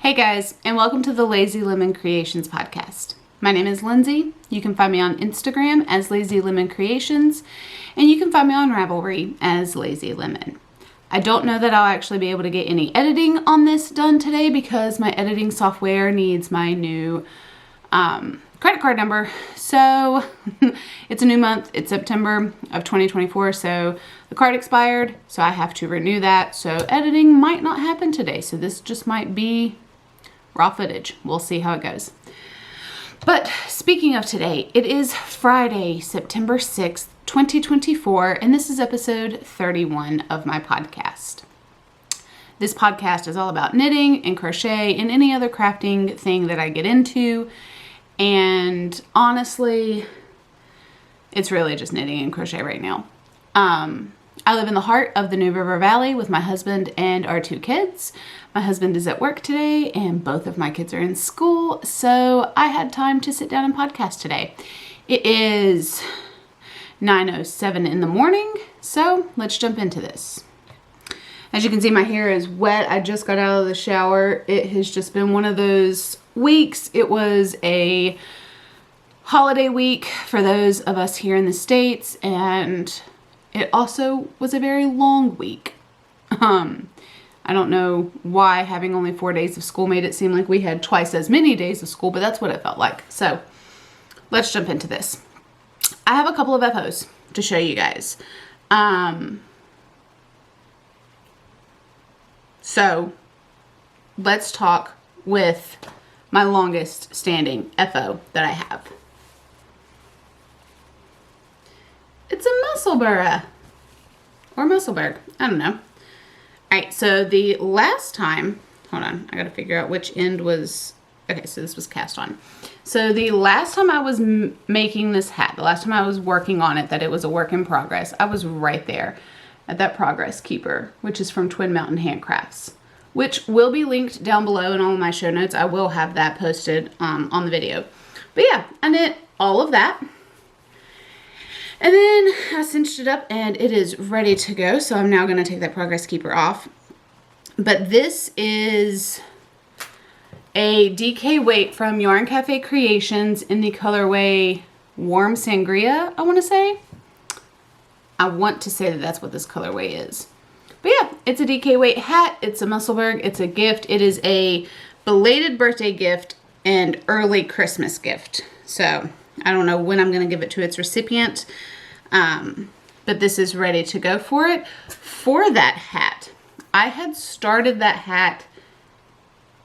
Hey guys, and welcome to the Lazy Lemon Creations podcast. My name is Lindsay. You can find me on Instagram as Lazy Lemon Creations, and you can find me on Ravelry as Lazy Lemon. I don't know that I'll actually be able to get any editing on this done today because my editing software needs my new credit card number. So it's a new month. It's September of 2024. So the card expired. So I have to renew that. So editing might not happen today. So this just might be raw footage. We'll see how it goes. But speaking of today, it is Friday, September 6th, 2024. And this is episode 31 of my podcast. This podcast is all about knitting and crochet and any other crafting thing that I get into. And honestly, it's really just knitting and crochet right now. I live in the heart of the New River Valley with my husband and our 2 kids. My husband is at work today and both of my kids are in school. So I had time to sit down and podcast today. It is 9:07 in the morning. So let's jump into this. As you can see, my hair is wet. I just got out of the shower. It has just been one of those weeks. It was a holiday week for those of us here in the States, and it also was a very long week. I don't know why having only 4 days of school made it seem like we had twice as many days of school, but that's what it felt like. So let's jump into this. I have a couple of FOs to show you guys. So let's talk with my longest standing FO that I have. It's a Musselburgh or Musselburgh. I don't know. All right. So the last time, hold on, I got to figure out which end was, okay. So this was cast on. So the last time I was making this hat, the last time I was working on it, that it was a work in progress, I was right there at that progress keeper, which is from Twin Mountain Handcrafts, which will be linked down below in all of my show notes. I will have that posted on the video. But yeah, I knit all of that. And then I cinched it up and it is ready to go. So I'm now going to take that progress keeper off. But this is a DK weight from Yarn Cafe Creations in the colorway Warm Sangria, I want to say. I want to say that that's what this colorway is. But yeah, it's a DK weight hat. It's a Musselburgh. It's a gift. It is a belated birthday gift and early Christmas gift. So I don't know when I'm going to give it to its recipient. But this is ready to go for it. For that hat, I had started that hat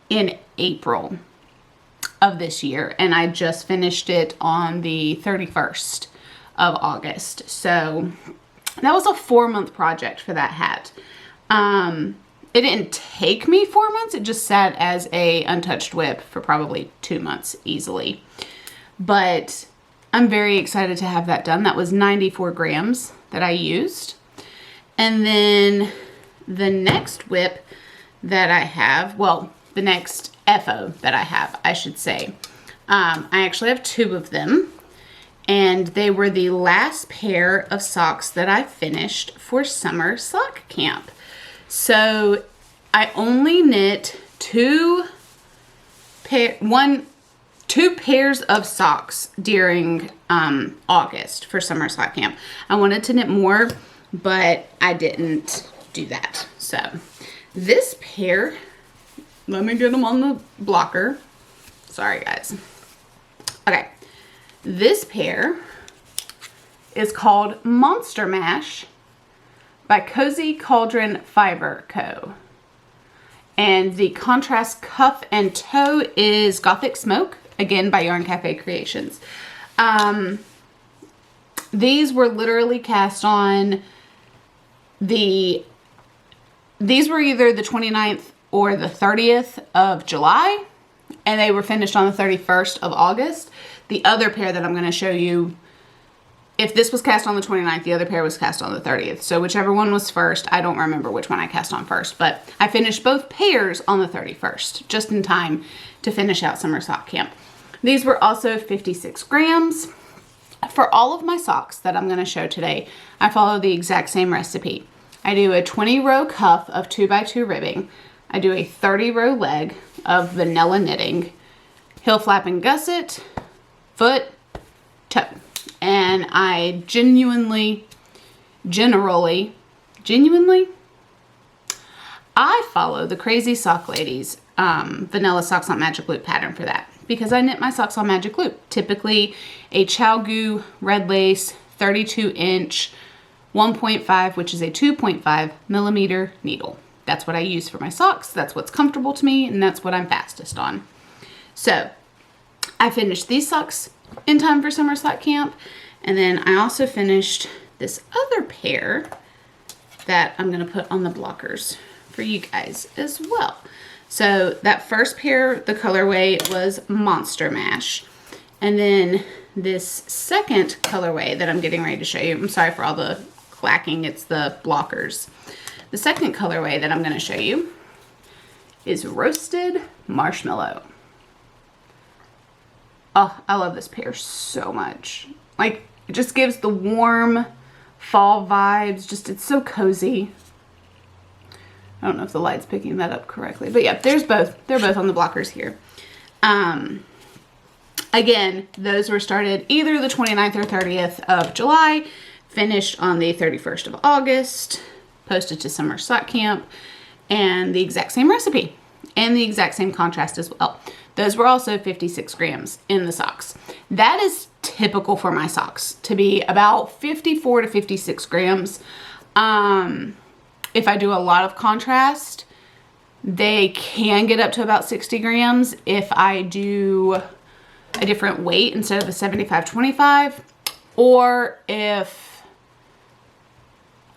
in April of this year. And I just finished it on the 31st of August. So that was a 4-month project for that hat. It didn't take me 4 months. It just sat as a untouched whip for probably 2 months easily. But I'm very excited to have that done. That was 94 grams that I used. And then the next whip that I have, well, the next FO that I have, I should say. I actually have 2 of them. And they were the last pair of socks that I finished for summer sock camp. So I only knit 2 pairs of socks during August for summer sock camp. I wanted to knit more, but I didn't do that. So this pair, let me get them on the blocker. Sorry guys. Okay. This pair is called Monster Mash by Cozy Cauldron Fiber Co. And the contrast cuff and toe is Gothic Smoke, again by Yarn Cafe Creations. These were literally cast on these were either the 29th or the 30th of July, and they were finished on the 31st of August. The other pair that I'm going to show you, if this was cast on the 29th, the other pair was cast on the 30th. So whichever one was first, I don't remember which one I cast on first, but I finished both pairs on the 31st, just in time to finish out summer sock camp. These were also 56 grams. For all of my socks that I'm going to show today, I follow the exact same recipe. I do a 20 row cuff of 2x2 ribbing. I do a 30 row leg, of vanilla knitting. Heel flap and gusset, foot, toe. And I genuinely, I follow the Crazy Sock Ladies Vanilla Socks on Magic Loop pattern for that, because I knit my socks on Magic Loop. Typically a ChowGoo red lace 32-inch 1.5, which is a 2.5 millimeter needle. That's what I use for my socks. That's what's comfortable to me, and that's what I'm fastest on. So I finished these socks in time for summer sock camp, and then I also finished this other pair that I'm going to put on the blockers for you guys as well. So that first pair, the colorway was Monster Mash. And then this second colorway that I'm getting ready to show you, I'm sorry for all the clacking, it's the blockers. The second colorway that I'm going to show you is Roasted Marshmallow. Oh, I love this pair so much. Like, it just gives the warm fall vibes. Just, it's so cozy. I don't know if the light's picking that up correctly, but yeah, there's both. They're both on the blockers here. Again, those were started either the 29th or 30th of July, finished on the 31st of August, posted to summer sock camp, and the exact same recipe and the exact same contrast as well. Those were also 56 grams in the socks. That is typical for my socks to be about 54 to 56 grams. If I do a lot of contrast, they can get up to about 60 grams if I do a different weight instead of a 75-25, or if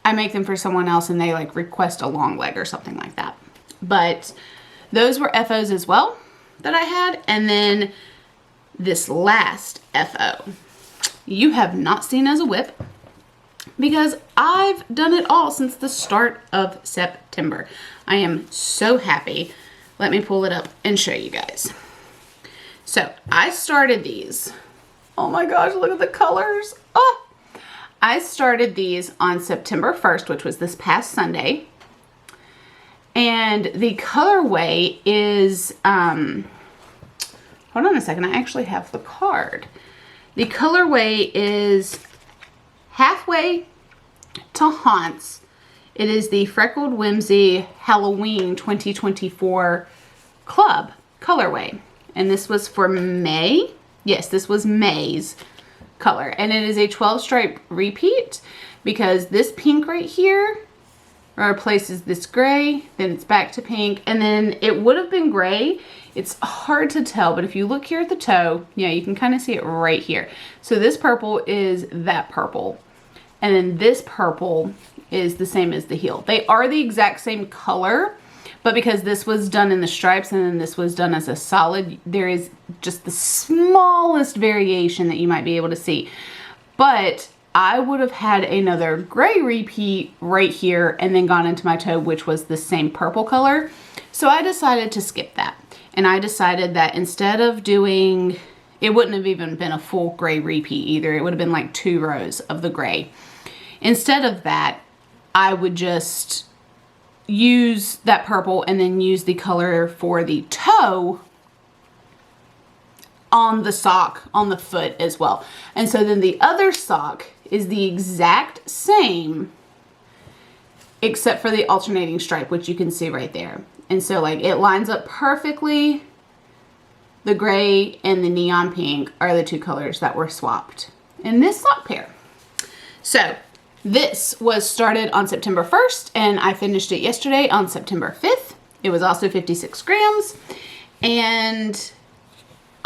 I make them for someone else and they like request a long leg or something like that. But those were FOs as well that I had. And then this last FO, you have not seen as a whip, because I've done it all since the start of September. I am so happy. Let me pull it up and show you guys. So I started these. Oh my gosh, look at the colors. Oh, I started these on September 1st, which was this past Sunday. And the colorway is, hold on a second, I actually have the card. The colorway is Halfway to Haunts. It is the Freckled Whimsy Halloween 2024 Club colorway. And this was for May. Yes, this was May's color. And it is a 12 stripe repeat, because this pink right here replaces this gray, then it's back to pink, and then it would have been gray. It's hard to tell, but if you look here at the toe, yeah, you can kind of see it right here. So this purple is that purple, and then this purple is the same as the heel. They are the exact same color, but because this was done in the stripes and then this was done as a solid, there is just the smallest variation that you might be able to see. But I would have had another gray repeat right here and then gone into my toe, which was the same purple color. So I decided to skip that. And I decided that instead of doing, it wouldn't have even been a full gray repeat either. It would have been like 2 rows of the gray. Instead of that, I would just use that purple and then use the color for the toe on the sock, on the foot as well. And so then the other sock is the exact same, except for the alternating stripe, which you can see right there. And so like it lines up perfectly. The gray and the neon pink are the 2 colors that were swapped in this sock pair. So this was started on September 1st and I finished it yesterday on September 5th. It was also 56 grams. And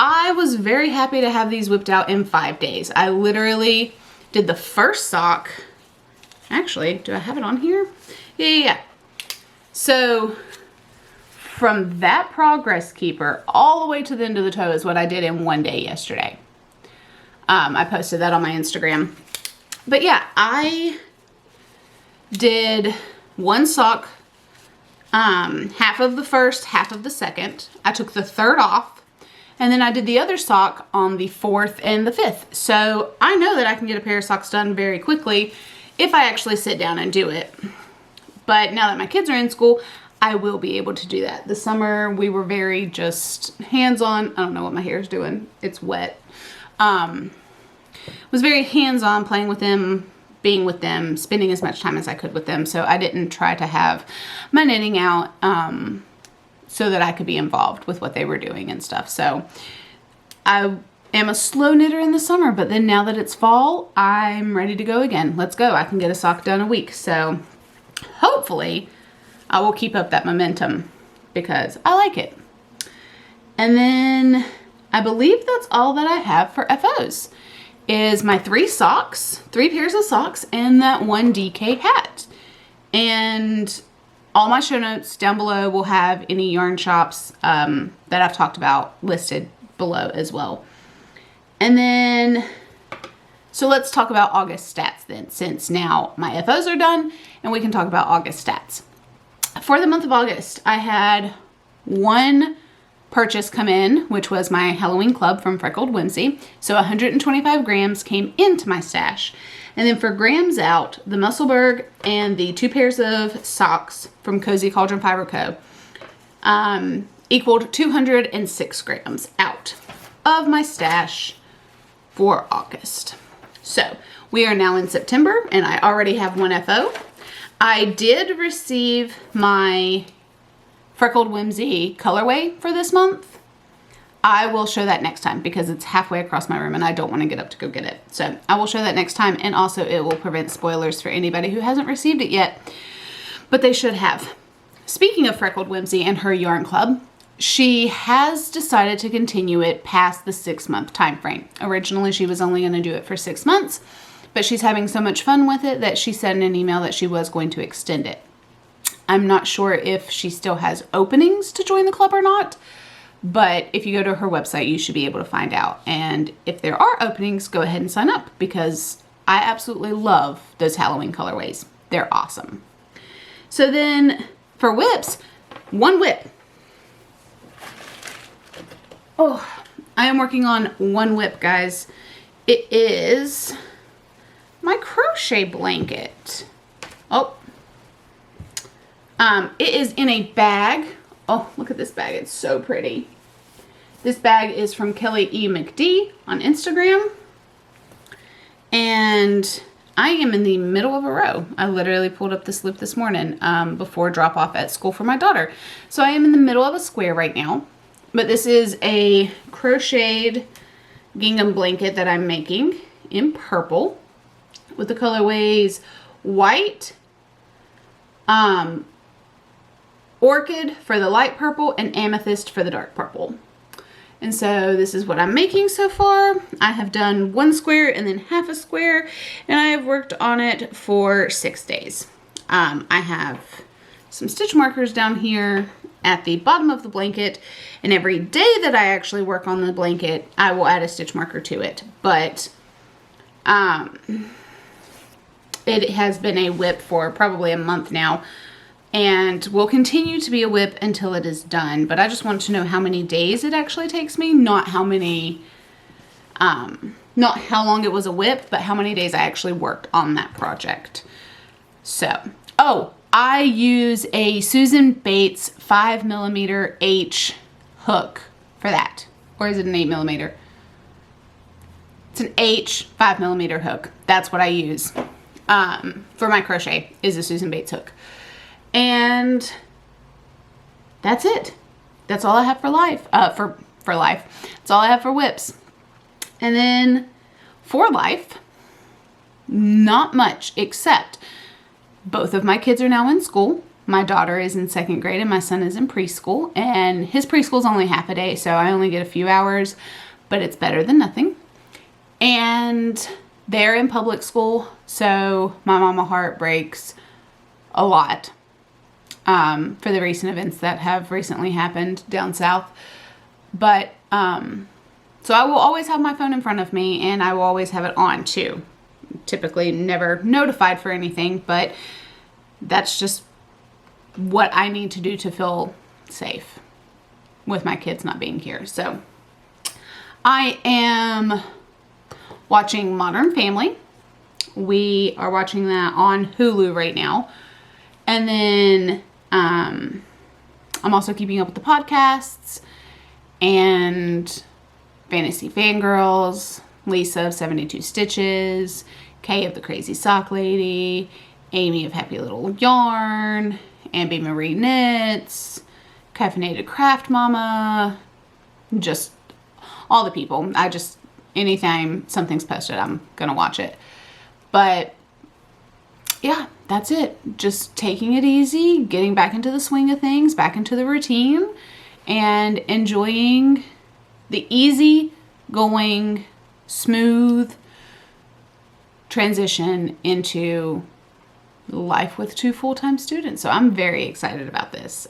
I was very happy to have these whipped out in 5 days. I literally did the first sock. Actually, do I have it on here? Yeah. So from that progress keeper all the way to the end of the toe is what I did in 1 day yesterday. I posted that on my Instagram. But yeah, I did 1 sock, half of the first, half of the second. I took the 3rd off, and then I did the other sock on the 4th and the 5th. So I know that I can get a pair of socks done very quickly if I actually sit down and do it. But now that my kids are in school, I will be able to do that. The summer we were very just hands-on. I don't know what my hair is doing. It's wet. Was very hands-on, playing with them, being with them, spending as much time as I could with them. So I didn't try to have my knitting out so that I could be involved with what they were doing and stuff. So I am a slow knitter in the summer, but then now that it's fall, I'm ready to go again. Let's go. I can get a sock done a week. So hopefully I will keep up that momentum because I like it. And then I believe that's all that I have for FOs. Is my 3 pairs of socks, and that 1 DK hat. And all my show notes down below will have any yarn shops that I've talked about listed below as well. And then, so let's talk about August stats then, since now my FOs are done and we can talk about August stats. For the month of August, I had 1 purchase come in, which was my Halloween club from Freckled Whimsy. So 125 grams came into my stash. And then for grams out, the Musselburgh and the 2 pairs of socks from Cozy Cauldron Fiber Co. Equaled 206 grams out of my stash for August. So we are now in September and I already have 1 FO. I did receive my Freckled Whimsy colorway for this month. I will show that next time because it's halfway across my room and I don't want to get up to go get it. So I will show that next time, and also it will prevent spoilers for anybody who hasn't received it yet, but they should have. Speaking of Freckled Whimsy and her yarn club, she has decided to continue it past the 6-month time frame. Originally, she was only going to do it for 6 months, but she's having so much fun with it that she said in an email that she was going to extend it. I'm not sure if she still has openings to join the club or not, but if you go to her website, you should be able to find out. And if there are openings, go ahead and sign up because I absolutely love those Halloween colorways. They're awesome. So then for whips, 1 whip. Oh, I am working on 1 whip, guys. It is my crochet blanket. Oh. It is in a bag. Oh, look at this bag. It's so pretty. This bag is from Kelly E. McD on Instagram. And I am in the middle of a row. I literally pulled up this loop this morning before drop off at school for my daughter. So I am in the middle of a square right now. But this is a crocheted gingham blanket that I'm making in purple with the colorways white, orchid for the light purple, and amethyst for the dark purple. And so this is what I'm making so far. I have done 1 square and then half a square, and I have worked on it for 6 days. I have some stitch markers down here at the bottom of the blanket, and every day that I actually work on the blanket, I will add a stitch marker to it. But it has been a whip for probably a month now, and will continue to be a whip until it is done. But I just want to know how many days it actually takes me, not how many, not how long it was a whip, but how many days I actually worked on that project. So, oh, I use a Susan Bates 5mm H hook for that. Or is it an 8mm? It's an H 5mm hook. That's what I use for my crochet, is a Susan Bates hook. And that's it. That's all I have for life. For life. That's all I have for whips. And then for life, not much, except both of my kids are now in school. My daughter is in 2nd grade and my son is in preschool. And his preschool is only half a day, so I only get a few hours, but it's better than nothing. And they're in public school, so my mama heart breaks a lot. For the recent events that have recently happened down south. But, so I will always have my phone in front of me, and I will always have it on too. Typically never notified for anything, but that's just what I need to do to feel safe with my kids not being here. So I am watching Modern Family. We are watching that on Hulu right now. And then I'm also keeping up with the podcasts and Fantasy Fangirls, Lisa of 72 Stitches, Kay of the Crazy Sock Lady, Amie of Happy Little Yarn, Ambi Marie Knits, Caffeinated Craft Mama, just all the people. Anytime something's posted, I'm gonna watch it. But yeah, that's it. Just taking it easy, getting back into the swing of things, back into the routine, and enjoying the easy going, smooth transition into life with 2 full-time students. So I'm very excited about this.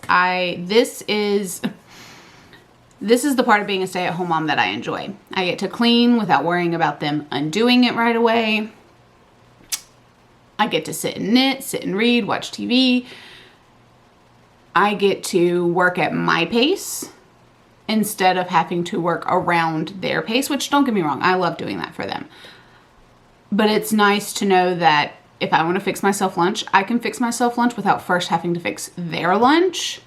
This is the part of being a stay-at-home mom that I enjoy. I get to clean without worrying about them undoing it right away. I get to sit and knit, sit and read, watch TV. I get to work at my pace instead of having to work around their pace, which, don't get me wrong, I love doing that for them. But it's nice to know that if I want to fix myself lunch, I can fix myself lunch without first having to fix their lunch,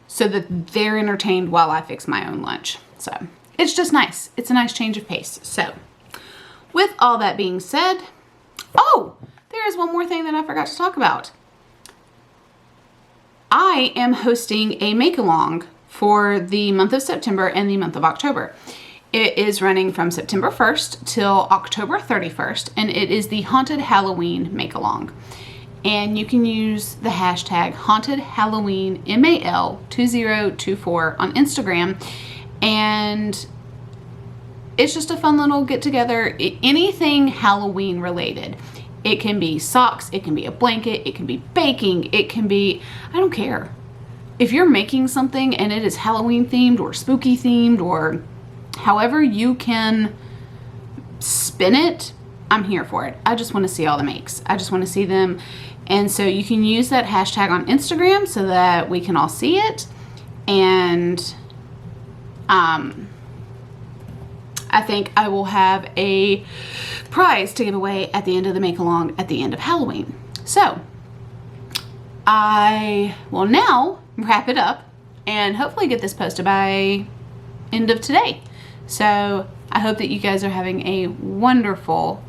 so that they're entertained while I fix my own lunch. So it's just nice. It's a nice change of pace. So with all that being said, oh, there is one more thing that I forgot to talk about. I am hosting a make-along for the month of September and the month of October. It is running from September 1st till October 31st, and it is the Haunted Halloween make-along. And you can use the hashtag Haunted Halloween MAL2024 on Instagram. And it's just a fun little get together. Anything Halloween related. It can be socks, it can be a blanket, it can be baking, it can be, I don't care. If you're making something and it is Halloween themed or spooky themed or however you can spin it, I'm here for it. I just want to see all the makes. I just want to see them. And so you can use that hashtag on Instagram so that we can all see it. And I think I will have a prize to give away at the end of the make-along at the end of Halloween. So I will now wrap it up and hopefully get this posted by end of today. So I hope that you guys are having a wonderful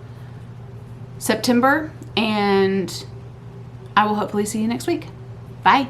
September, and I will hopefully see you next week. Bye.